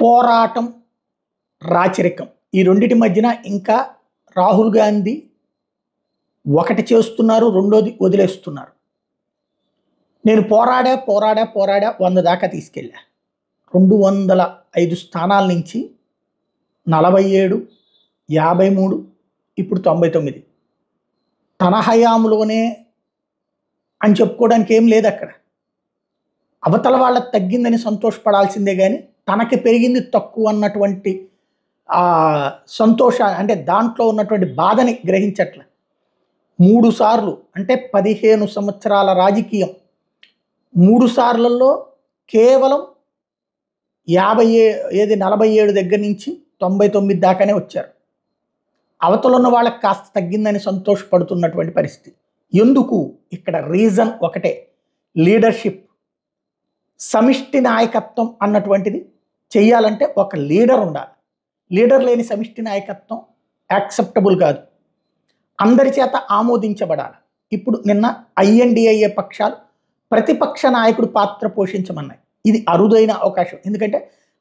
పోరాటం, రాచరికం ఈ రెండిటి మధ్యన ఇంకా రాహుల్ గాంధీ ఒకటి చేస్తున్నారు, రెండోది వదిలేస్తున్నారు. నేను పోరాడా 100 దాకా తీసుకెళ్ళా. 205 స్థానాల నుంచి 47, 53, ఇప్పుడు 99 తన హయాంలోనే అని చెప్పుకోవడానికి ఏం లేదు అక్కడ. అవతల వాళ్ళకి తగ్గిందని సంతోషపడాల్సిందే కానీ తనకి పెరిగింది తక్కువ అన్నటువంటి సంతోష అంటే దాంట్లో ఉన్నటువంటి బాధని గ్రహించట్ల. 3 సార్లు అంటే 15 సంవత్సరాల రాజకీయం, 3 సార్లలో కేవలం 47 దగ్గర నుంచి 99 దాకానే వచ్చారు. అవతల ఉన్న వాళ్ళకి కాస్త తగ్గిందని సంతోషపడుతున్నటువంటి పరిస్థితి. ఎందుకు? ఇక్కడ రీజన్ ఒకటే, లీడర్షిప్, సమిష్టి నాయకత్వం అన్నటువంటిది చెయ్యాలంటే ఒక లీడర్ ఉండాలి. లీడర్ లేని సమిష్టి నాయకత్వం యాక్సెప్టబుల్ కాదు, అందరి చేత ఆమోదించబడాలి. ఇప్పుడు నిన్న INDIA పక్షాలు ప్రతిపక్ష నాయకుడు పాత్ర పోషించమన్నాయి. ఇది అరుదైన అవకాశం. ఎందుకంటే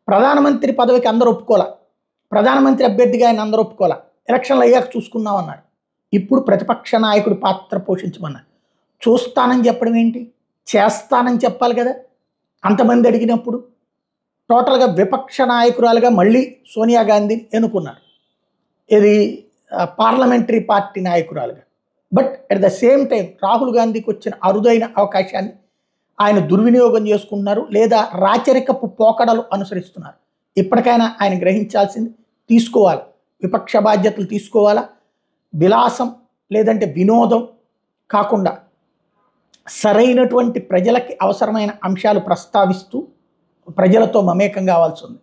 ప్రధానమంత్రి పదవికి అందరూ ఒప్పుకోలే, ప్రధానమంత్రి అభ్యర్థిగా ఆయన అందరూ ఒప్పుకోలే, ఎలక్షన్లు అయ్యాక చూసుకుందాం అన్నారు. ఇప్పుడు ప్రతిపక్ష నాయకుడు పాత్ర పోషించమన్నారు. చూస్తానని చెప్పడం ఏంటి, చేస్తానని చెప్పాలి కదా. అంతమంది అడిగినప్పుడు టోటల్గా విపక్ష నాయకురాలుగా మళ్ళీ సోనియా గాంధీని ఎన్నుకున్నారు, ఇది పార్లమెంటరీ పార్టీ నాయకురాలుగా. But at the same time Rahul గాంధీకి వచ్చిన అరుదైన అవకాశాన్ని ఆయన దుర్వినియోగం చేసుకుంటున్నారు, లేదా రాచరికపు పోకడలు అనుసరిస్తున్నారు. ఇప్పటికైనా ఆయన గ్రహించాల్సింది, తీసుకోవాలి, విపక్ష బాధ్యతలు తీసుకోవాలా. విలాసం లేదంటే వినోదం కాకుండా సరైనటువంటి ప్రజలకి అవసరమైన అంశాలు ప్రస్తావిస్తూ ప్రజలతో మమేకం కావాల్సి ఉంది.